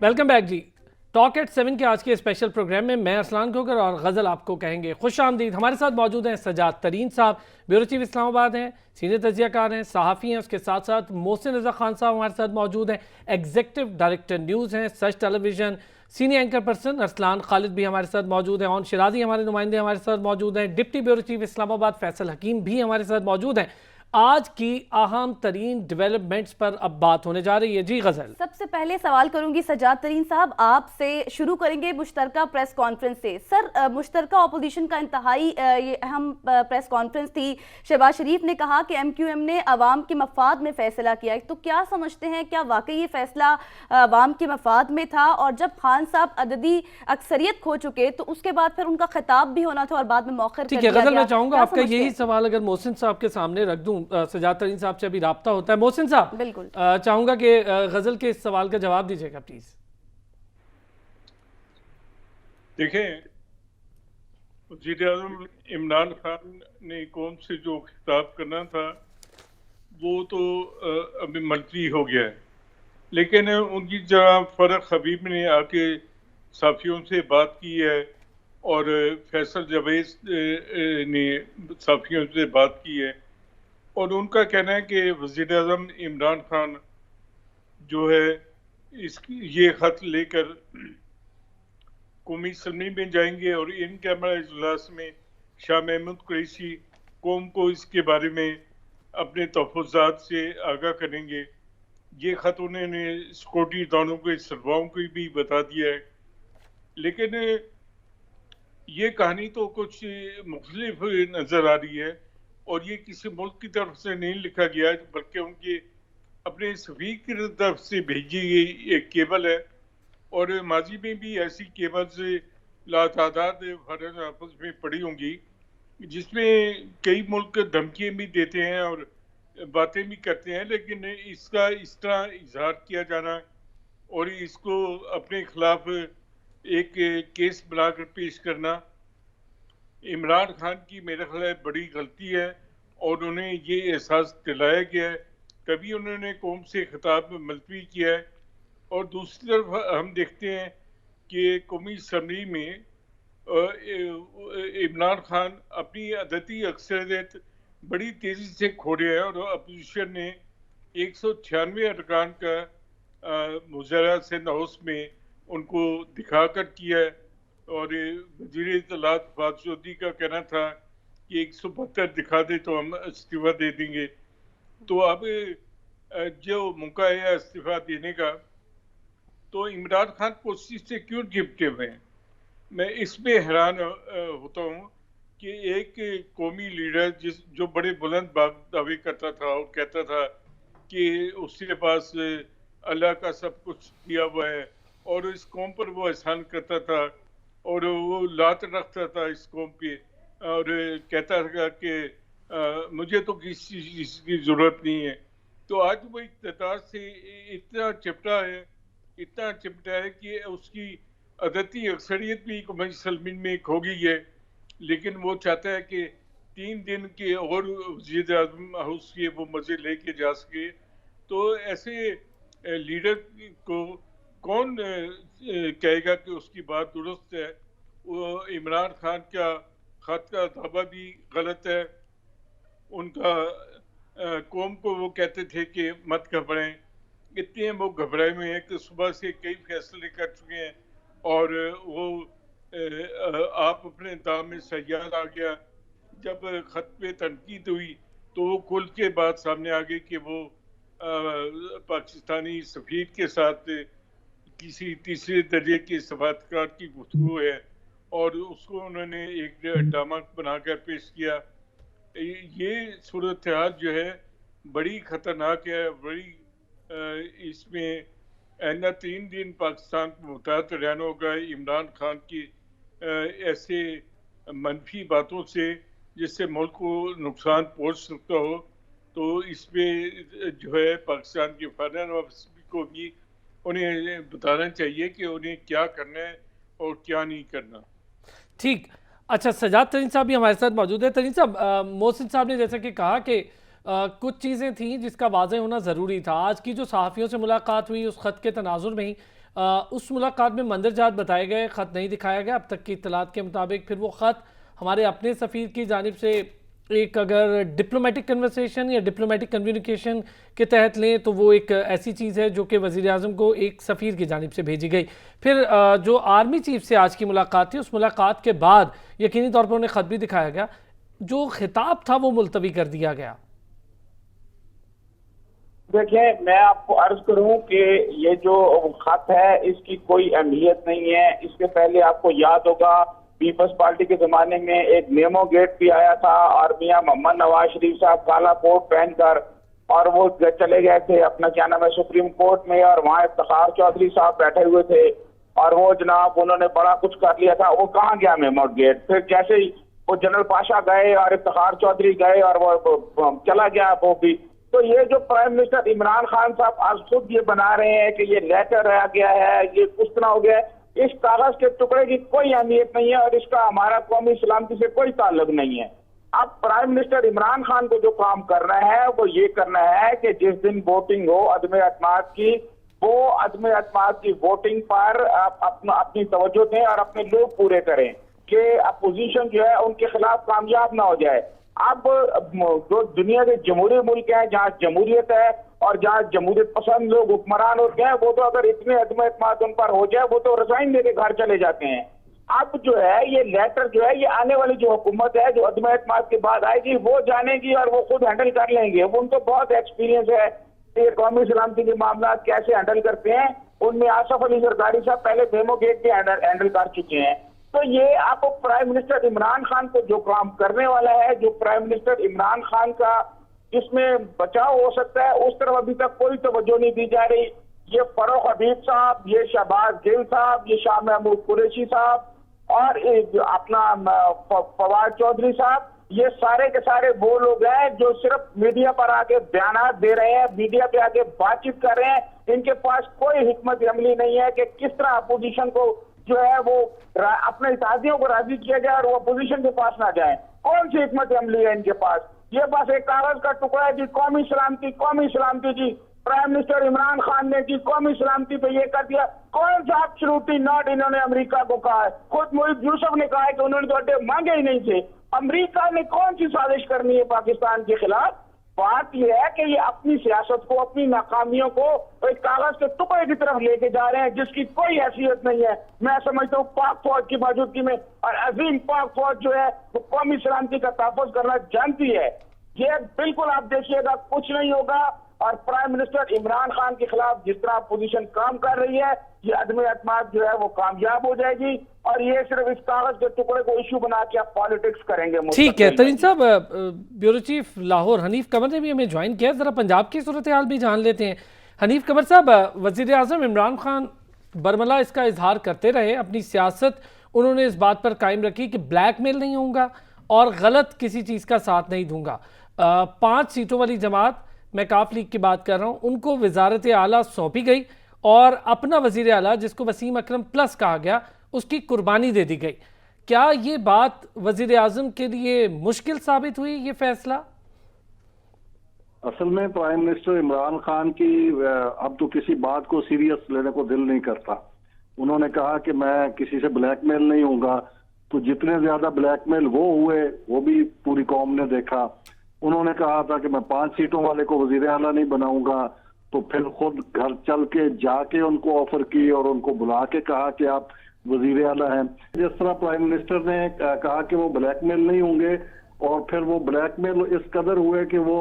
Welcome back जी। Talk at 7 के आज के स्पेशल प्रोग्राम में मैं अरसलान खोकर और गज़ल आपको कहेंगे खुश आमदीद। हमारे साथ मौजूद हैं सजाद तरीन साहब, ब्यूरो चीफ इस्लामाबाद हैं, सीनियर तजियाकार हैं, सहाफ़ी हैं। उसके साथ साथ मोहसिन रज़ा खान साहब हमारे साथ मौजूद हैं, एग्जीक्यूटिव डायरेक्टर न्यूज़ हैं, Such television. Senior anchor person Arsalan Khalid भी हमारे साथ मौजूद हैं, और शिराजी हमारे नुमाइंदे हमारे साथ मौजूद हैं, deputy bureau chief Islamabad Faisal Hakim भी हमारे साथ मौजूद हैं। आज की अहम तरीन डेवलपमेंट्स पर अब बात होने जा रही है। जी गजल, सबसे पहले सवाल करूंगी सजाद तरीन साहब, आपसे शुरू करेंगे मुश्तरका प्रेस कॉन्फ्रेंस से। सर, मुश्तरका अपोजिशन का इंतहाई ये अहम प्रेस कॉन्फ्रेंस थी। शहबाज शरीफ ने कहा कि MQM ने अवाम के मफाद में फैसला किया, तो क्या समझते हैं, क्या वाकई ये फैसला अवाम के मफाद में था? और जब खान साहब अददी अक्सरियत खो चुके तो उसके बाद फिर उनका खिताब भी होना था और बाद में मौखर कर ठीक है दिया गजल, गया। मैं चाहूंगा क्या आपका समझते यही हैं? सवाल अगर मोहसिन साहब के सामने रख दूं। सजाद तरीन साहब से अभी राब्ता होता है। मोहसिन साहब, बिल्कुल। चाहूंगा कि गजल के इस सवाल का जवाब दीजिएगा प्लीज। देखें, वज़ीर आज़म इमरान खान ने कौम से जो खिताब करना था वो तो अभी मुलतवी हो गया है, लेकिन उनकी जगह फ़रख हबीब ने आके साफ़ियों से बात की है और फैसल जवेद ने साफ़ियों से बात की है, और उनका कहना है कि वज़ीर आज़म इमरान खान जो है इसकी ये ख़त लेकर कौमी असम्बली में जाएंगे और इन कैमरा इजलास में शाह महमूद कुरैशी कौम को इसके बारे में अपने तहफ़्फ़ुज़ात से आगाह करेंगे। ये ख़त उन्होंने सिक्योरिटी इदारों को सरबराहों को भी बता दिया है, लेकिन ये कहानी तो कुछ मुख्तलिफ नज़र आ रही है और ये किसी मुल्क की तरफ से नहीं लिखा गया है, बल्कि उनके अपने सफ़ीर की तरफ से भेजी गई एक केबल है। और माजी में भी ऐसी केबल्स लातादाद फौरन आपस में पड़ी होंगी जिसमें कई मुल्क धमकियाँ भी देते हैं और बातें भी करते हैं, लेकिन इसका इस तरह इजहार किया जाना और इसको अपने खिलाफ एक केस बनाकर पेश करना इमरान खान की मेरे ख्याल है बड़ी गलती है, और उन्हें ये एहसास दिलाया गया है। कभी उन्होंने कौम से खिताब मुलतवी किया है, और दूसरी तरफ हम देखते हैं कि कौमी असम्बली में इमरान खान अपनी अदती अक्सरियत बड़ी तेज़ी से खो रहे हैं और अपोजिशन ने 196 अरकान का मुज़ाहरा सिंध हाउस में उनको दिखाकर किया है, और वज़ीर इत्तलात फवाद चौधरी का कहना था कि 172 दिखा दे तो हम इस्तीफ़ा दे देंगे। तो अब जो मौका है इस्तीफ़ा देने का, तो इमरान खान कोशिश से क्यों निपटे हुए हैं? मैं इसमें हैरान होता हूँ कि एक कौमी लीडर जो बड़े बुलंद दावे करता था और कहता था कि उसके पास अल्लाह का सब कुछ दिया हुआ है और इस कौम पर वो एहसान करता था और वो लात रखता था इस कौम पे, और कहता था कि मुझे तो किसी चीज़ की ज़रूरत नहीं है। तो आज वो इक़्तिदार से इतना चिपटा है कि उसकी अदती अक्सरियत भी कौमी असम्बली में खो गई है, लेकिन वो चाहता है कि 3 दिन के और वज़ीर आज़म हाउस के वो मज़े लेके जा सके। तो ऐसे लीडर को कौन कहेगा कि उसकी बात दुरुस्त है? वो इमरान खान का ख़त का दावा भी गलत है। उनका कौम को वो कहते थे कि मत घबराएं, इतने वो घबराए हुए हैं कि सुबह से कई फैसले कर चुके हैं, और वो आप अपने दाम में सयाद आ गया। जब खत पे तनकीद हुई तो वो खुल के बात सामने आ गई कि वो पाकिस्तानी सफ़ीर के साथ किसी तीसरे दर्जे के सफारतकार की गुफ्तगू है, और उसको उन्होंने एक ड्रामा बनाकर पेश किया। ये सूरत हाल जो है बड़ी ख़तरनाक है, बड़ी इसमें आइंदा 3 दिन पाकिस्तान को मुतहद रहना होगा इमरान खान की ऐसे मनफी बातों से जिससे मुल्क को नुकसान पहुंच सकता हो। तो इसमें जो है पाकिस्तान के फॉरेन ऑफिस को भी उन्हें बताना चाहिए कि उन्हें क्या करना है और क्या नहीं करना। ठीक, अच्छा सजाद तरीन साहब भी हमारे साथ मौजूद है। तरीन साहब, मोहसिन साहब ने जैसा कि कहा कि कुछ चीज़ें थी जिसका वाज़ेह होना ज़रूरी था। आज की जो सहाफ़ियों से मुलाकात हुई उस ख़त के तनाजुर में ही उस मुलाकात में मंदरजात बताए गए, ख़त नहीं दिखाया गया अब तक की इत्तलात के मुताबिक। फिर वो ख़त हमारे अपने सफ़ीर की जानिब से एक अगर डिप्लोमेटिक कन्वर्सेशन या डिप्लोमेटिक कम्युनिकेशन के तहत लें तो वो एक ऐसी चीज़ है जो कि वज़ीर आज़म को एक सफ़ीर की जानिब से भेजी गई। फिर जो आर्मी चीफ से आज की मुलाकात थी, उस मुलाकात के बाद यकीनी तौर पर उन्हें ख़त भी दिखाया गया, जो खिताब था वो मुलतवी कर दिया गया। देखिए, मैं आपको अर्ज करूं कि ये जो खत है इसकी कोई अहमियत नहीं है। इसके पहले आपको याद होगा पीपल्स पार्टी के जमाने में एक मेमो गेट भी आया था और मियां मोहम्मद नवाज शरीफ साहब काला कोट पहनकर और वो चले गए थे अपना क्या नाम है सुप्रीम कोर्ट में, और वहाँ इफ्तिखार चौधरी साहब बैठे हुए थे और वो जनाब उन्होंने बड़ा कुछ कर लिया था। वो कहाँ गया मेमो गेट? फिर जैसे ही वो जनरल पाशा गए और इफ्तिखार चौधरी गए और वो चला गया वो भी। तो ये जो प्राइम मिनिस्टर इमरान खान साहब आज खुद ये बना रहे हैं कि ये लेटर आ गया है, ये कुछ तरह हो गया है, इस कागज के टुकड़े की कोई अहमियत नहीं है और इसका हमारा कौमी सलामती से कोई ताल्लुक नहीं है। अब प्राइम मिनिस्टर इमरान खान को जो काम करना है वो ये करना है कि जिस दिन वोटिंग हो अदम एतमाद की, वो अदम एतमाद की वोटिंग पर अपनी तवज्जो दें और अपने लोग पूरे करें कि अपोजिशन जो है उनके खिलाफ कामयाब ना हो जाए। अब जो दुनिया के जमहूरी मुल्क हैं जहाँ जमहूरियत है और जहाँ जमहूरियत पसंद लोग हुक्मरान होते हैं, वो तो अगर इतने अदम एतमाद उन पर हो जाए वो तो रिजाइन देके घर चले जाते हैं। अब जो है ये लेटर जो है ये आने वाली जो हुकूमत है जो अदम एतमाद के बाद आएगी वो जानेगी और वो खुद हैंडल कर लेंगे। वो उनको बहुत एक्सपीरियंस है कि कौमी सलामती के मामला कैसे हैंडल करते हैं। उनमें आसफ अली जरदारी साहब पहले मेमो गेट भी हैंडल कर चुके हैं। तो ये आप प्राइम मिनिस्टर इमरान खान को जो काम करने वाला है, जो प्राइम मिनिस्टर इमरान खान का जिसमें बचाव हो सकता है, उस तरफ अभी तक कोई तवज्जो नहीं दी जा रही। ये फरूख हबीब साहब, ये शहबाज गिल साहब, ये शाह महमूद कुरैशी साहब और अपना फवाद चौधरी साहब, ये सारे के सारे वो लोग हैं जो सिर्फ मीडिया पर आके बयानात दे रहे हैं, मीडिया पे आके बातचीत कर रहे हैं। इनके पास कोई हिकमत अमली नहीं है कि किस तरह अपोजिशन को जो है वो अपने इत्तेहादियों को राजी किया जाए और वो अपोजिशन के पास ना जाए। कौन सी हिकमत अमली है इनके पास? ये बस एक कागज का टुकड़ा है कि कौमी सलामती की प्राइम मिनिस्टर इमरान खान ने की कौमी सलामती पे ये कर दिया। कौन सा एब्सोल्युटली नॉट इन्होंने अमेरिका को कहा है? खुद मुल्क यूसुफ ने कहा है कि उन्होंने तो अड्डे मांगे ही नहीं थे। अमेरिका ने कौन सी साजिश करनी है पाकिस्तान के खिलाफ? बात यह है कि ये अपनी सियासत को, अपनी नाकामियों को एक कागज के टुकड़े की तरफ लेके जा रहे हैं जिसकी कोई हैसियत नहीं है। मैं समझता हूँ पाक फौज की मौजूदगी में और अजीम पाक फौज जो है वो कौमी सलामती का तहफ़्फ़ुज़ करना जानती है। ये बिल्कुल आप देखिएगा कुछ नहीं होगा। और प्राइम मिनिस्टर इमरान खान के खिलाफ जिस तरह अपोजिशन काम कर रही है, ये अदम एतमाद जो है वो कामयाब हो जाएगी और ये सिर्फ इस कागज के टुकड़े को इशू बना के आप पॉलिटिक्स करेंगे। ठीक है तरीन साहब, ब्यूरो चीफ लाहौर हनीफ कमर ने भी हमें ज्वाइन किया, जरा पंजाब की सूरत हाल भी जान लेते हैं। हनीफ कमर साहब, वजीर आज़म इमरान खान बरमला इसका इजहार करते रहे, अपनी सियासत उन्होंने इस बात पर कायम रखी कि ब्लैकमेल नहीं होगा और गलत किसी चीज़ का साथ नहीं दूंगा। 5 सीटों वाली जमात, मैं काफ लीग की बात कर रहा हूँ, उनको वजारत आला सौंपी गई और अपना वजीर आला जिसको वसीम अकरम प्लस कहा गया उसकी कुर्बानी दे दी गई। क्या ये बात वजीर आजम के लिए मुश्किल साबित हुई ये फैसला? असल में प्राइम मिनिस्टर इमरान खान की अब तो किसी बात को सीरियस लेने को दिल नहीं करता। उन्होंने कहा कि मैं किसी से ब्लैकमेल नहीं होऊंगा, तो जितने ज्यादा ब्लैकमेल वो हुए वो भी पूरी कौम ने देखा। उन्होंने कहा था कि मैं 5 सीटों वाले को वजीर आला नहीं बनाऊंगा, तो फिर खुद घर चल के जाके उनको ऑफर की और उनको बुला के कहा कि आप वजीर आला हैं। जिस तरह प्राइम मिनिस्टर ने कहा कि वो ब्लैकमेल नहीं होंगे और फिर वो ब्लैकमेल इस कदर हुए कि वो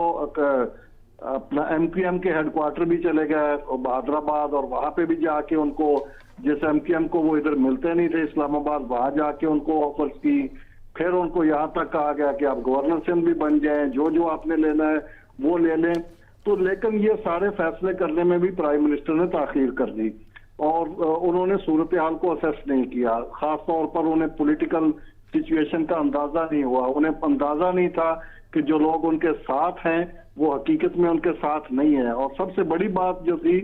अपना MQM के हेडक्वार्टर भी चले गए हैदराबाद और वहां पे भी जाके उनको, जिस MQM को वो इधर मिलते नहीं थे इस्लामाबाद, वहां जाके उनको ऑफर की। फिर उनको यहाँ तक कहा गया कि आप गवर्नर सिंध भी बन जाएं, जो आपने लेना है वो ले लें। तो लेकिन ये सारे फैसले करने में भी प्राइम मिनिस्टर ने ताखीर कर दी और उन्होंने सूरत हाल को असेस नहीं किया। खास तौर पर उन्हें पॉलिटिकल सिचुएशन का अंदाजा नहीं हुआ, उन्हें अंदाजा नहीं था कि जो लोग उनके साथ हैं वो हकीकत में उनके साथ नहीं है। और सबसे बड़ी बात जो थी,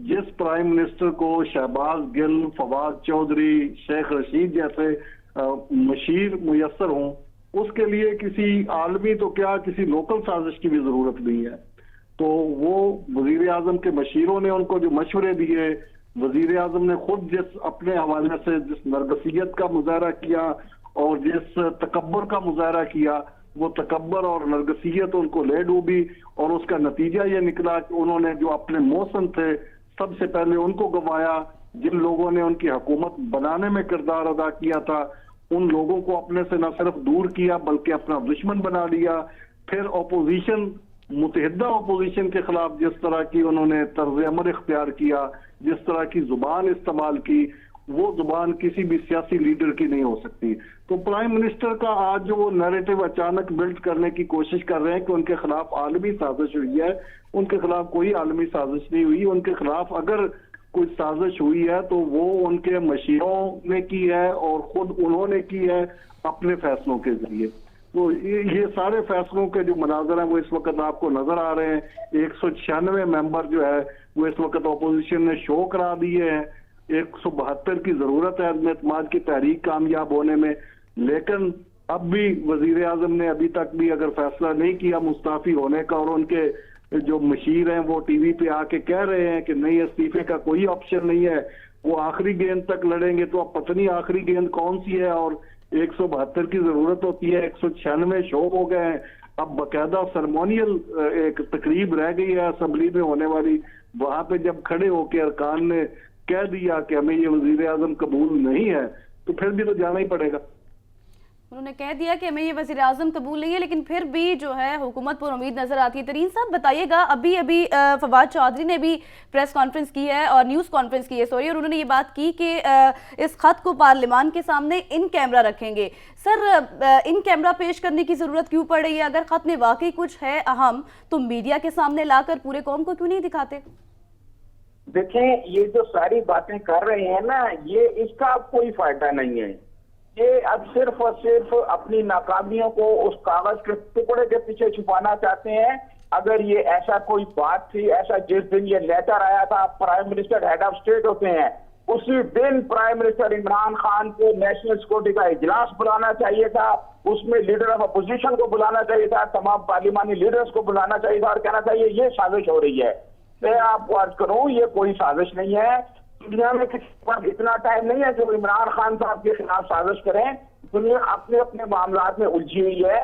जिस प्राइम मिनिस्टर को शहबाज गिल, फवाद चौधरी, शेख रशीद जैसे मशीर मुयस्सर हों, उसके लिए किसी आलमी तो क्या किसी लोकल साजिश की भी जरूरत नहीं है। तो वो वजीर आजम के मशीरों ने उनको जो मशवरे दिए, वजीर आजम ने खुद जिस अपने हवाले से जिस नरगसियत का मुजाहरा किया और जिस तकब्बर का मुजाहरा किया, वो तकब्बर और नरगसियत उनको ले डूबी और उसका नतीजा ये निकला कि उन्होंने जो अपने मौसम थे सबसे पहले उनको गंवाया। जिन लोगों ने उनकी हुकूमत बनाने में किरदार अदा किया था उन लोगों को अपने से न सिर्फ दूर किया बल्कि अपना दुश्मन बना लिया। फिर अपोजिशन, मुतहदा अपोजिशन के खिलाफ जिस तरह की उन्होंने तर्ज अमल इख्तियार किया, जिस तरह की जुबान इस्तेमाल की, वो जुबान किसी भी सियासी लीडर की नहीं हो सकती। तो प्राइम मिनिस्टर का आज जो वो नैरेटिव अचानक बिल्ड करने की कोशिश कर रहे हैं कि उनके खिलाफ आलमी साजिश हुई है, उनके खिलाफ कोई आलमी साजिश नहीं हुई। उनके खिलाफ अगर कोई साजिश हुई है तो वो उनके मशीरों ने की है और खुद उन्होंने की है अपने फैसलों के जरिए। तो ये सारे फैसलों के जो मनाजर हैं वो इस वक्त आपको नजर आ रहे हैं। 196 मेंबर जो है वो इस वक्त अपोजिशन ने शो करा दिए हैं। 172 की जरूरत है अदम एतमाद की तहरीक कामयाब होने में, लेकिन अब भी वजीर आजम ने अभी तक भी अगर फैसला नहीं किया मुस्ताफी होने का, और उनके जो मशीर हैं वो टीवी पे आके कह रहे हैं कि नहीं, इस्तीफे का कोई ऑप्शन नहीं है, वो आखिरी गेंद तक लड़ेंगे। तो अब पता नहीं आखिरी गेंद कौन सी है, और 172 की जरूरत होती है, 196 शो हो गए हैं। अब बाकायदा सरमोनियल एक तकरीब रह गई है असम्बली में होने वाली, वहां पे जब खड़े होकर अरकान ने कह दिया कि हमें ये वजीर आजम कबूल नहीं है, तो फिर भी तो जाना ही पड़ेगा। उन्होंने कह दिया कि हमें ये वज़ीर आज़म कबूल नहीं है, लेकिन फिर भी जो है हुकूमत पर उम्मीद नजर आती है। तरीन साहब बताइएगा, अभी फवाद चौधरी ने भी प्रेस कॉन्फ्रेंस की है और न्यूज़ कॉन्फ्रेंस की है और उन्होंने ये बात की कि इस खत को पार्लियामान के सामने इन कैमरा रखेंगे। सर, इन कैमरा पेश करने की ज़रूरत क्यों पड़ रही है? अगर खत में वाकई कुछ है अहम तो मीडिया के सामने लाकर पूरे कौम को क्यों नहीं दिखाते? देखें, ये जो सारी बातें कर रहे हैं ना, ये इसका अब कोई फायदा नहीं है। ये अब सिर्फ और सिर्फ अपनी नाकामियों को उस कागज के टुकड़े के पीछे छुपाना चाहते हैं। अगर ये ऐसा कोई बात थी, ऐसा जिस दिन ये लेटर आया था, prime minister head of state होते हैं, उसी दिन प्राइम मिनिस्टर इमरान खान को नेशनल सिक्योरिटी का इजलास बुलाना चाहिए था, उसमें लीडर ऑफ अपोजिशन को बुलाना चाहिए था, तमाम पार्लिमानी लीडर्स को बुलाना चाहिए था और कहना चाहिए ये साजिश हो रही है। मैं आपको अर्ज करूं, ये कोई साजिश नहीं है। दुनिया में किसी के पास इतना टाइम नहीं है जो इमरान खान साहब के खिलाफ साजिश करें। दुनिया अपने अपने मामलात में उलझी हुई है।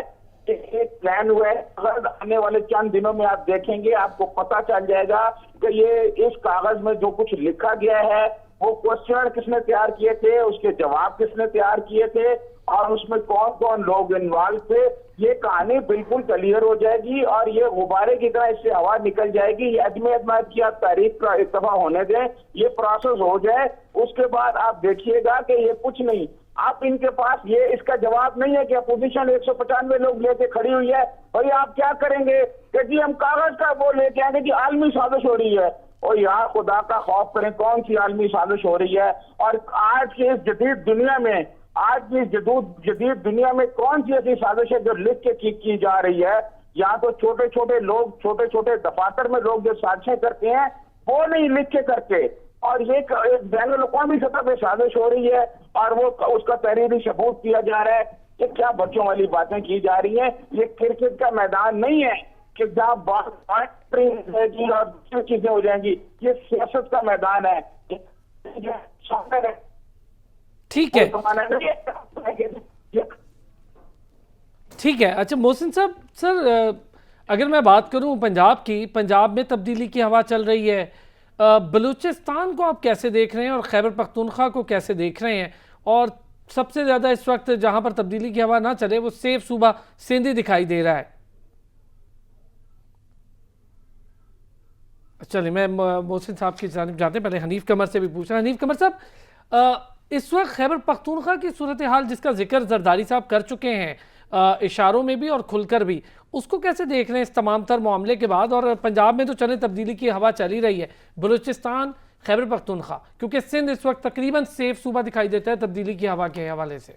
एक प्लान हुआ है, अगर आने वाले चंद दिनों में आप देखेंगे आपको पता चल जाएगा कि ये इस कागज में जो कुछ लिखा गया है वो क्वेश्चन किसने तैयार किए थे, उसके जवाब किसने तैयार किए थे और उसमें कौन कौन लोग इन्वॉल्व थे। ये कहानी बिल्कुल क्लियर हो जाएगी और ये गुब्बारे की तरह इससे हवा निकल जाएगी। ये अदम एतमाद की आप तारीख का इत्तफा होने दें, ये प्रोसेस हो जाए, उसके बाद आप देखिएगा कि ये कुछ नहीं। आप इनके पास ये इसका जवाब नहीं है कि अपोजिशन 195 लोग लेके खड़ी हुई है, भाई आप क्या करेंगे कि जी हम कागज का वो लेके आएंगे कि आलमी साजिश हो रही है। और यार खुदा का खौफ करें, कौन सी आलमी साजिश हो रही है? और आज की इस जदीद दुनिया में, आज की जदीद दुनिया में कौन सी ऐसी साजिश है जो लिख के की जा रही है? यहाँ तो छोटे छोटे लोग, छोटे छोटे दफातर में लोग जो साजिशें करते हैं वो नहीं लिख के करते, और ये एक बैन अवी सतह पे साजिश हो रही है और वो उसका तहरीरी सबूत किया जा रहा है। ये क्या बच्चों वाली बातें की जा रही हैं? ये क्रिकेट का मैदान नहीं है कि जहाँ बात जाएगी और दूसरी चीजें हो जाएंगी। ये सियासत का मैदान है। ठीक है, ठीक है। अच्छा मोहसिन साहब, सर अगर मैं बात करूं पंजाब की, पंजाब में तब्दीली की हवा चल रही है, बलूचिस्तान को आप कैसे देख रहे हैं और खैबर पख्तूनख्वा को कैसे देख रहे हैं? और सबसे ज़्यादा इस वक्त जहां पर तब्दीली की हवा ना चले वो सेफ सूबा सिंध ही दिखाई दे रहा है। चलिए मैं मोहसिन साहब की जानिब जाते हैं, पहले हनीफ कमर से भी पूछना। हनीफ कमर साहब, इस वक्त खैबर पख्तूनख्वा की सूरत हाल जिसका जिक्र जरदारी साहब कर चुके हैं इशारों में भी और खुलकर भी, उसको कैसे देख रहे हैं इस तमाम तर मामले के बाद? और पंजाब में तो चले तब्दीली की हवा चली रही है, बलूचिस्तान, खैबर पख्तूनख्वा, क्योंकि सिंध इस वक्त तकरीबन सेफ सूबा दिखाई देता है तब्दीली की हवा के हवाले से।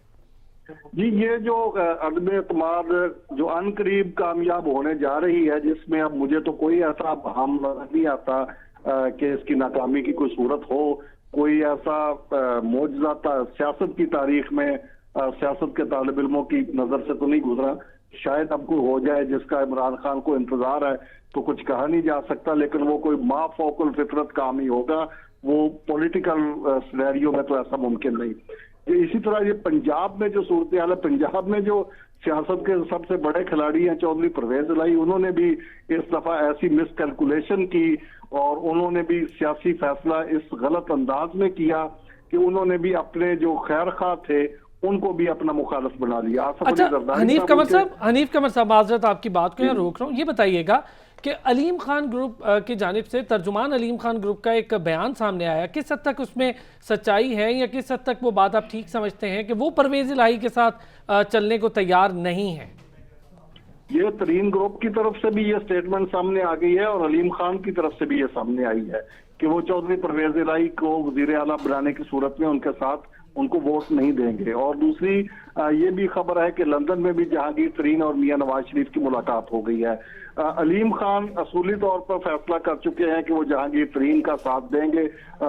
जी, ये जो अदम एतमाद जो अनकरीब कामयाब होने जा रही है, जिसमें अब मुझे तो कोई ऐसा हम नहीं आता कि इसकी नाकामी की कोई सूरत हो, कोई ऐसा मौजज़ा सियासत की तारीख में सियासत के तालिब इल्मों की नजर से तो नहीं गुजरा शायद अब कोई हो जाए जिसका इमरान खान को इंतजार है, तो कुछ कहा नहीं जा सकता, लेकिन वो कोई माफौकुल फितरत काम ही होगा, वो पॉलिटिकल सिनेरियो में तो ऐसा मुमकिन नहीं। इसी तरह ये पंजाब में जो सूरत हाल है, पंजाब में जो सियासत के सबसे बड़े खिलाड़ी हैं चौधरी परवेज इलाही, उन्होंने भी इस दफा ऐसी मिसकैलकुलेशन की और उन्होंने भी सियासी फैसला इस गलत अंदाज में किया कि उन्होंने भी अपने जो खैर खा थे उनको भी अपना मुखालफ बना लिया। अच्छा, हनीफ कमर साहब माजरत आपकी बात को यहाँ रोक रहा हूँ, ये बताइएगा कि अलीम खान ग्रुप की जानिब से तर्जुमान अलीम खान ग्रुप का एक बयान सामने आया, किस हद तक उसमें सच्चाई है या किस हद तक वो बात आप ठीक समझते हैं कि वो परवेज इलाही के साथ चलने को तैयार नहीं है? ये तरीन ग्रुप की तरफ से भी ये स्टेटमेंट सामने आ गई है और अलीम खान की तरफ से भी ये सामने आई है कि वो चौधरी परवेज इलाही को वजीर आला बनाने की सूरत में उनके साथ उनको वोट नहीं देंगे। और दूसरी ये भी खबर है कि लंदन में भी जहांगीर तरीन और मियां नवाज शरीफ की मुलाकात हो गई है। अलीम खान असूली तौर पर फैसला कर चुके हैं कि वो जहांगीर तरीन का साथ देंगे,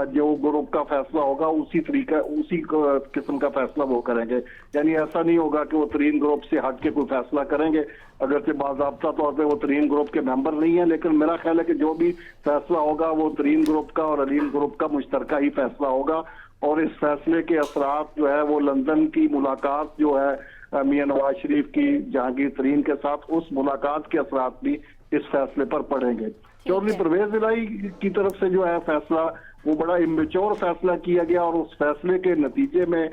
जो ग्रुप का फैसला होगा उसी किस्म का फैसला वो करेंगे। यानी ऐसा नहीं होगा कि वो तरीन ग्रुप से हट के कोई फैसला करेंगे, अगर से बाज़ाब्ता तौर पे वो तरीन ग्रुप के मेंबर नहीं है, लेकिन मेरा ख्याल है कि जो भी फैसला होगा वो तरीन ग्रुप का और अलीम ग्रुप का मुश्तरका ही फैसला होगा। और इस फैसले के असरात जो है वो लंदन की मुलाकात जो है मियां नवाज शरीफ की जहांगीर तरीन के साथ, उस मुलाकात के असरात भी इस फैसले पर पड़ेंगे। चौधरी परवेज इलाही की तरफ से जो है फैसला वो बड़ा इमेच्योर फैसला किया गया और उस फैसले के नतीजे में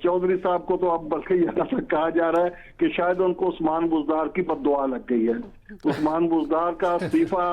चौधरी साहब को तो अब बल्कि यहाँ तक कहा जा रहा है कि शायद उनको उस्मान बुज़दार की बद्दुआ लग गई है। उस्मान बुज़दार का इस्तीफा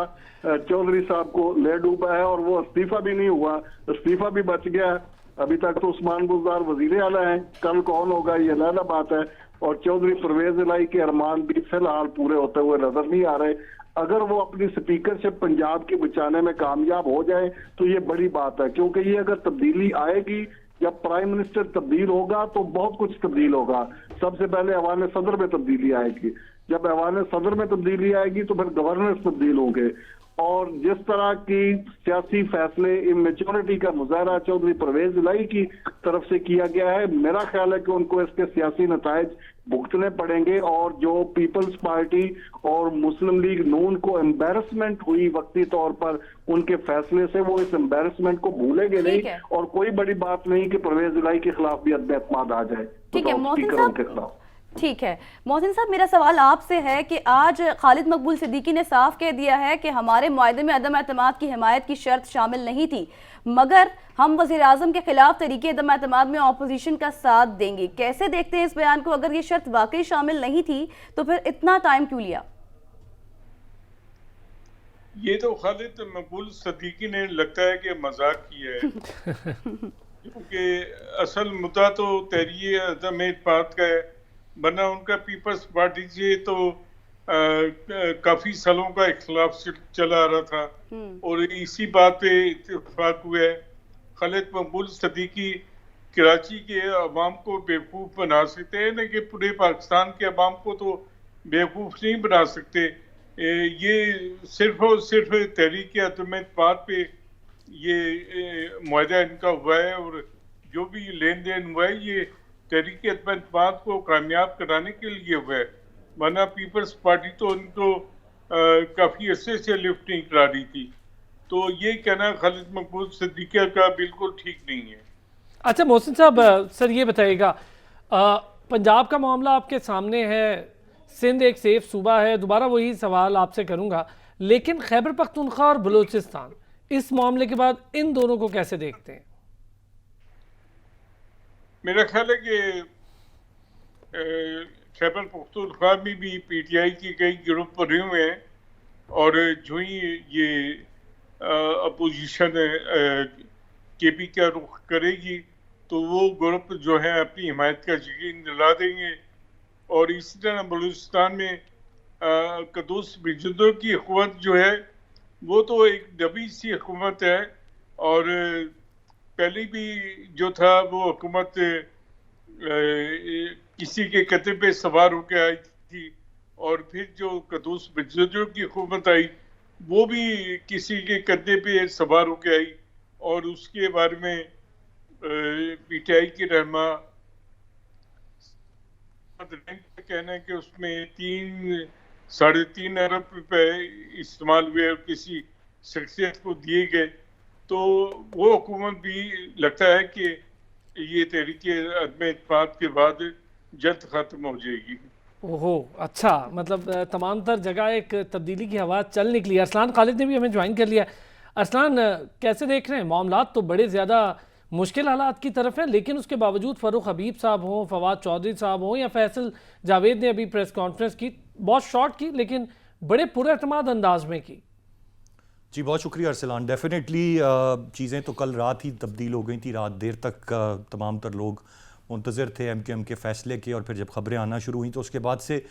चौधरी साहब को ले डूबा है और वो इस्तीफा भी नहीं हुआ, इस्तीफा भी बच गया। अभी तक तो उस्मान बुज़दार वजीर आला है, कल कौन होगा ये अलग बात है। और चौधरी परवेज इलाही के अरमान भी फिलहाल पूरे होते हुए नजर नहीं आ रहे। अगर वो अपनी स्पीकरशिप पंजाब की बचाने में कामयाब हो जाए तो ये बड़ी बात है, क्योंकि ये अगर तब्दीली आएगी, जब प्राइम मिनिस्टर तब्दील होगा तो बहुत कुछ तब्दील होगा। सबसे पहले ऐवान सदर में तब्दीली आएगी, जब ऐवान सदर में तब्दीली आएगी तो फिर गवर्नर तब्दील होंगे। और जिस तरह की सियासी फैसले इमेच्योरिटी का मुजाहरा चौधरी परवेज इलाही की तरफ से किया गया है, मेरा ख्याल है कि उनको इसके सियासी नतायज भुगतने पड़ेंगे। और जो पीपल्स पार्टी और मुस्लिम लीग नून को एम्बेरसमेंट हुई वक्ती तौर पर उनके फैसले से, वो इस एम्बेरसमेंट को भूलेंगे नहीं। और कोई बड़ी बात नहीं कि परवेज इलाही के खिलाफ भी अदम एतमाद आ जाए स्पीकर के खिलाफ। ठीक है मोहसिन साहब, मेरा सवाल आपसे है कि आज खालिद मकबूल सिद्दीकी ने साफ कह दिया है कि हमारे मुआहदे में अदम एतमाद की हिमायत की शर्त शामिल नहीं थी, मगर हम वज़ीर आज़म के खिलाफ तरीके अदम एतमाद में ऑपोजिशन का साथ देंगे। कैसे देखते हैं इस बयान को? अगर ये शर्त वाकई शामिल नहीं थी तो फिर इतना टाइम क्यों लिया? ये तो खालिद मकबूल सिद्दीकी ने लगता है कि मजाक किया है क्योंकि असल मुद्दा तो तहरीक अदम एतमाद का है, वरना उनका पीपल्स पार्टी से तो काफी सालों का इख्तिलाफ चला आ रहा था और इसी बात पे इत्तेफाक हुआ है। खालिद मकबूल सिद्दीकी कराची के अवाम को बेवकूफ़ बना सकते हैं, लेकिन पूरे पाकिस्तान के अवाम को तो बेवकूफ़ नहीं बना सकते। ये सिर्फ और सिर्फ तहरीक अदम एतमाद पे ये मुआहदा इनका हुआ है और जो भी लेन देन हुआ है ये तहरीक अदम एतमाद को कामयाब कराने के लिए हुआ है, वरना पीपल्स पार्टी तो उनको काफ़ी अरसे से लिफ्ट नहीं करा रही थी। तो ये कहना खालिद मकबूल सिद्दीकी का बिल्कुल ठीक नहीं है। अच्छा मोहसिन साहब, सर ये बताइएगा, पंजाब का मामला आपके सामने है, सिंध एक सेफ सूबा है, दोबारा वही सवाल आपसे करूंगा, लेकिन खैबर पख्तूनख्वा और बलूचिस्तान इस मामले के बाद इन दोनों को कैसे देखते हैं? मेरा ख्याल है कि खैबर पख्तूनख्वा में भी पीटीआई के कई ग्रुप बने हुए हैं और जो ही ये अपोजिशन केपी का रुख करेगी तो वो ग्रुप जो है अपनी हिमायत का यकीन दिला देंगे। और इसी तरह बलूचिस्तान में कदूस बिजुद्दो की हुकूमत जो है वो तो एक दबी सी हुकूमत है और पहले भी जो था वो हुकूमत किसी के कत्ल पे सवार होकर आई थी और फिर जो कदूस बिजुद्दो की हुकूमत आई वो भी किसी के कत्ल पे सवार होकर आई और उसके बारे में पीटीआई के रहनुमा बैंक का कहना है कि उसमें 3-3.5 अरब रुपए इस्तेमाल हुए और किसी शख्सियत को दिए गए, तो वो हुकूमत भी लगता है कि ये तहरीक अदम इत्तेमाद के बाद जल्द खत्म हो जाएगी। ओहो, अच्छा, मतलब तमाम तर जगह एक तब्दीली की हवा चल निकली। अरसलान खालिद ने भी हमें ज्वाइन कर लिया। अरसलान, कैसे देख रहे हैं मामलात? तो बड़े ज़्यादा मुश्किल हालात की तरफ है, लेकिन उसके बावजूद फ़ारूक हबीब साहब हों, फवाद चौधरी साहब हों या फैसल जावेद ने अभी प्रेस कॉन्फ्रेंस की, बहुत शॉर्ट की लेकिन बड़े पुरएतमाद अंदाज में की। जी बहुत शुक्रिया अरसलान। डेफिनेटली चीज़ें तो कल रात ही तब्दील हो गई थी। रात देर तक तमाम तर लोग मुंतज़िर थे MQM के फ़ैसले के, और फिर जब ख़बरें आना शुरू हुई तो उसके बाद से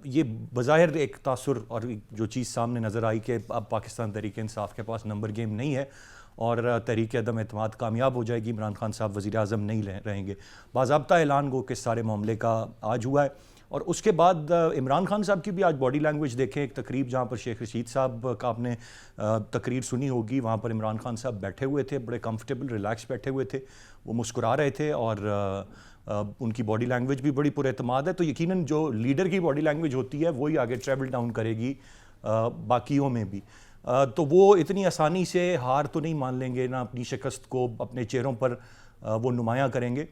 ये बज़ाहिर एक तासुर और जो चीज़ सामने नज़र आई कि अब पाकिस्तान तहरीक इंसाफ के पास नंबर गेम नहीं है और तहरीक अदम एतमाद कामयाब हो जाएगी, इमरान खान साहब वज़ीर आज़म नहीं रहेंगे। बाज़ाब्ता ऐलान गो के सारे मामले का आज हुआ है। और उसके बाद इमरान खान साहब की भी आज बॉडी लैंग्वेज देखें। एक तकरीब जहाँ पर शेख रशीद साहब का आपने तकरीर सुनी होगी, वहाँ पर इमरान खान साहब बैठे हुए थे, बड़े कंफर्टेबल रिलैक्स बैठे हुए थे, वो मुस्कुरा रहे थे और उनकी बॉडी लैंग्वेज भी बड़ी पुरएतमाद है। तो यकीनन जो लीडर की बॉडी लैंग्वेज होती है वही आगे ट्रैवल डाउन करेगी बाकियों में भी। तो वो इतनी आसानी से हार तो नहीं मान लेंगे, ना अपनी शिकस्त को अपने चेहरों पर वो नुमायाँ करेंगे।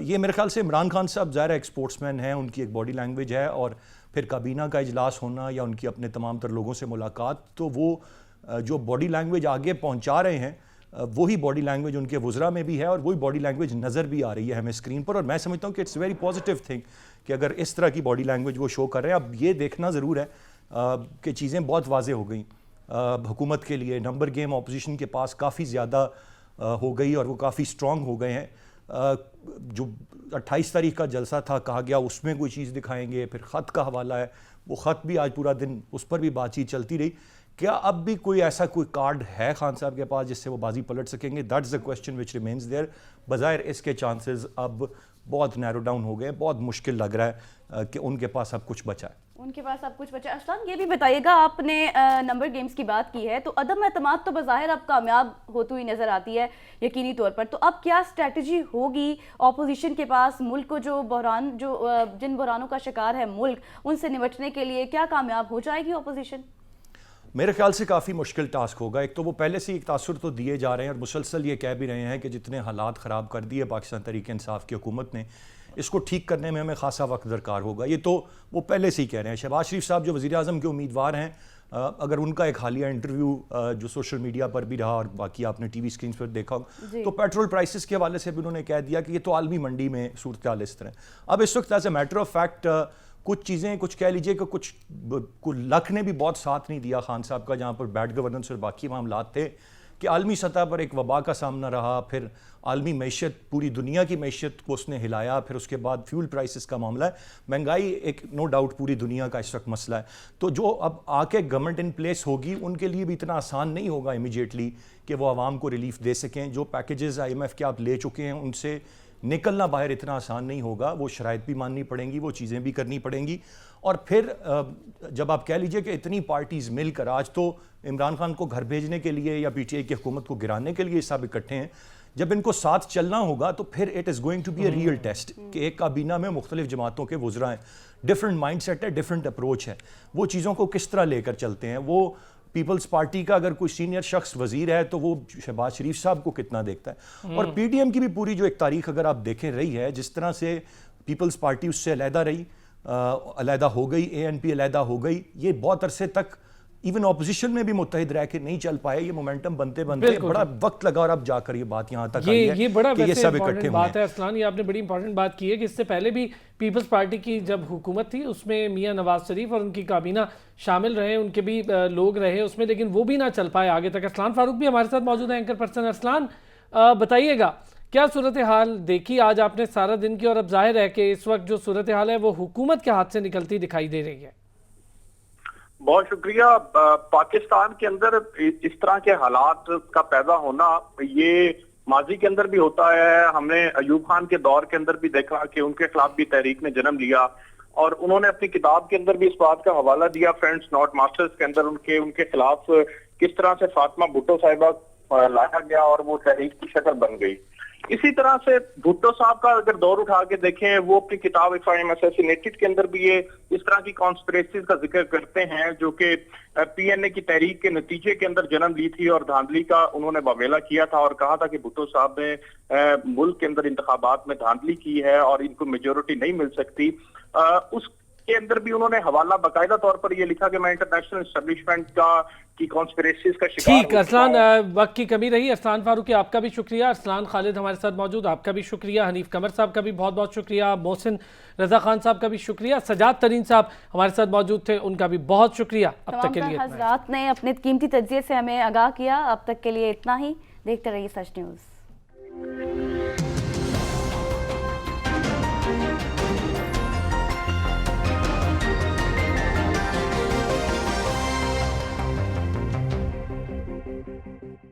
ये मेरे ख्याल से इमरान खान साहब ज़ाहिर एक स्पोर्ट्समैन हैं, उनकी एक बॉडी लैंग्वेज है, और फिर काबीना का इजलास होना या उनकी अपने तमाम तर लोगों से मुलाकात, तो वो जो बॉडी लैंग्वेज आगे पहुंचा रहे हैं वही बॉडी लैंग्वेज उनके वुज़रा में भी है और वही बॉडी लैंग्वेज नज़र भी आ रही है हमें स्क्रीन पर। और मैं समझता हूँ कि इट्स वेरी पॉजिटिव थिंग कि अगर इस तरह की बॉडी लैंग्वेज वो शो कर रहे हैं। अब ये देखना ज़रूर है कि चीज़ें बहुत वाज़े हो गई हुकूमत के लिए। नंबर गेम अपोजिशन के पास काफ़ी ज़्यादा हो गई और वो काफ़ी स्ट्रॉन्ग हो गए हैं। जो 28 तारीख का जलसा था, कहा गया उसमें कोई चीज़ दिखाएंगे, फिर ख़त का हवाला है, वो ख़त भी आज पूरा दिन उस पर भी बातचीत चलती रही। क्या अब भी कोई ऐसा कोई कार्ड है खान साहब के पास जिससे वो बाजी पलट सकेंगे? That's the question which remains there. बज़ाहिर इसके चांसेस अब बहुत नैरो डाउन हो गए, बहुत मुश्किल लग रहा है कि उनके पास अब कुछ बचा है। उनके पास अब कुछ बचा। अरसलान, ये भी बताइएगा, आपने नंबर गेम्स की बात की है, तो अदम एतमाद तो बज़ाहिर अब कामयाब होती हुई नज़र आती है यकीनी तौर पर, तो अब क्या स्ट्रेटजी होगी ऑपोजिशन के पास मुल्क को जिन बहरानों का शिकार है मुल्क, उनसे निपटने के लिए क्या कामयाब हो जाएगी ऑपोजिशन? मेरे ख्याल से काफ़ी मुश्किल टास्क होगा। एक तो वो पहले से एक तासुर तो दिए जा रहे हैं और मुसलसल ये कह भी रहे हैं कि जितने हालात ख़राब कर दिए पाकिस्तान तहरीक इंसाफ की हुकूमत ने, इसको ठीक करने में हमें खासा वक्त दरकार होगा। ये तो वो पहले से ही कह रहे हैं। शहबाज शरीफ साहब जो वज़ीर आज़म के उम्मीदवार हैं, अगर उनका एक हालिया इंटरव्यू जो सोशल मीडिया पर भी रहा और बाकी आपने TV स्क्रीन पर देखा, तो पेट्रोल प्राइसेस के हवाले से भी उन्होंने कह दिया कि ये तो आलमी मंडी में सूरत हाल इस तरह। अब इस वक्त as a matter of fact कुछ चीज़ें, कुछ कह लीजिए कि कुछ लक ने भी बहुत साथ नहीं दिया खान साहब का, जहाँ पर बैड गवर्नेंस और बाकी मामलात थे कि आलमी सतह पर एक वबा का सामना रहा, फिर आलमी मैशत, पूरी दुनिया की मैशत को उसने हिलाया, फिर उसके बाद फ्यूल प्राइसेस का मामला है, महंगाई एक नो डाउट पूरी दुनिया का इस वक्त मसला है। तो जो अब आके गवर्नमेंट इन प्लेस होगी उनके लिए भी इतना आसान नहीं होगा इमीडिएटली कि वो आवाम को रिलीफ दे सकें। जो पैकेजेस IMF के आप ले चुके हैं उनसे निकलना बाहर इतना आसान नहीं होगा, वो शराइत भी माननी पड़ेंगी, वो चीज़ें भी करनी पड़ेंगी। और फिर जब आप कह लीजिए कि इतनी पार्टीज़ मिलकर आज तो इमरान खान को घर भेजने के लिए या PTI की हुकूमत को गिराने के लिए सब इकट्ठे हैं, जब इनको साथ चलना होगा तो फिर it is going to be a real test कि एक काबीना में मुख्तलिफ जमातों के वुज़रा हैं, डिफरेंट माइंड सेट है, डिफरेंट अप्रोच है, वो चीज़ों को किस तरह लेकर चलते हैं। वो पीपल्स पार्टी का अगर कोई सीनियर शख्स वजीर है तो वो शहबाज शरीफ साहब को कितना देखता है। और PTM की भी पूरी जो एक तारीख अगर आप देखें रही है, जिस तरह से पीपल्स पार्टी उससे अलहदा रही, अलहदा हो गई, ANP अलहदा हो गई, ये बहुत अरसे तक इवन ऑपोजिशन में भी मुत्तहिद रह के नहीं चल पाए। ये मोमेंटम बनते बनते बड़ा वक्त लगा और अब जाकर ये बात यहाँ तक आई है ये बड़ा कि ये सब इकट्ठे बात है। अरसलान, ये आपने बड़ी इंपॉर्टेंट बात की है कि इससे पहले भी पीपल्स पार्टी की जब हुकूमत थी उसमें मियां नवाज शरीफ और उनकी काबीना शामिल रहे, उनके भी लोग रहे उसमें, लेकिन वो भी ना चल पाए आगे तक। अरसलान फारूक भी हमारे साथ मौजूद है, एंकर पर्सन। अरसलान, बताइएगा क्या सूरत हाल देखी आज आपने सारा दिन की, और अब जाहिर है कि इस वक्त जो सूरत हाल है वो हुकूमत के हाथ से निकलती दिखाई दे रही है? बहुत शुक्रिया। पाकिस्तान के अंदर इस तरह के हालात का पैदा होना ये माजी के अंदर भी होता है। हमने अयूब खान के दौर के अंदर भी देखा कि उनके खिलाफ भी तहरीक ने जन्म लिया और उन्होंने अपनी किताब के अंदर भी इस बात का हवाला दिया, फ्रेंड्स नॉट मास्टर्स के अंदर, उनके खिलाफ किस तरह से फातिमा भुट्टो साहिबा लाया गया और वो तहरीक की शक्ल बन गई। इसी तरह से भुट्टो साहब का अगर दौर उठा के देखें, वो अपनी किताब इफ आई एम असैसिनेटेड के अंदर भी ये इस तरह की कॉन्स्पिरेसीज का जिक्र करते हैं जो कि पीएनए की तहरीक के नतीजे के अंदर जन्म ली थी और धांधली का उन्होंने वावेला किया था और कहा था कि भुट्टो साहब ने मुल्क के अंदर इंतखाबात में धांधली की है और इनको मेजोरिटी नहीं मिल सकती। उसके अंदर भी उन्होंने हवाला बाकायदा तौर पर ये लिखा कि मैं इंटरनेशनल एस्टेब्लिशमेंट की कॉन्स्पिरेसीज का शिकार ठीक, अरसलान वक्त की कमी रही। अरसलान फारूकी आपका भी शुक्रिया, अरसलान खालिद हमारे साथ मौजूद, आपका भी शुक्रिया, हनीफ कमर साहब का भी बहुत बहुत शुक्रिया, मोहसिन रजा खान साहब का भी शुक्रिया, सजाद तरीन साहब हमारे साथ मौजूद थे, उनका भी बहुत शुक्रिया। अब तक के लिए हजरात ने अपने कीमती तज्जिए से हमें आगाह किया। अब तक के लिए इतना ही। देखते रहिए सच न्यूज़।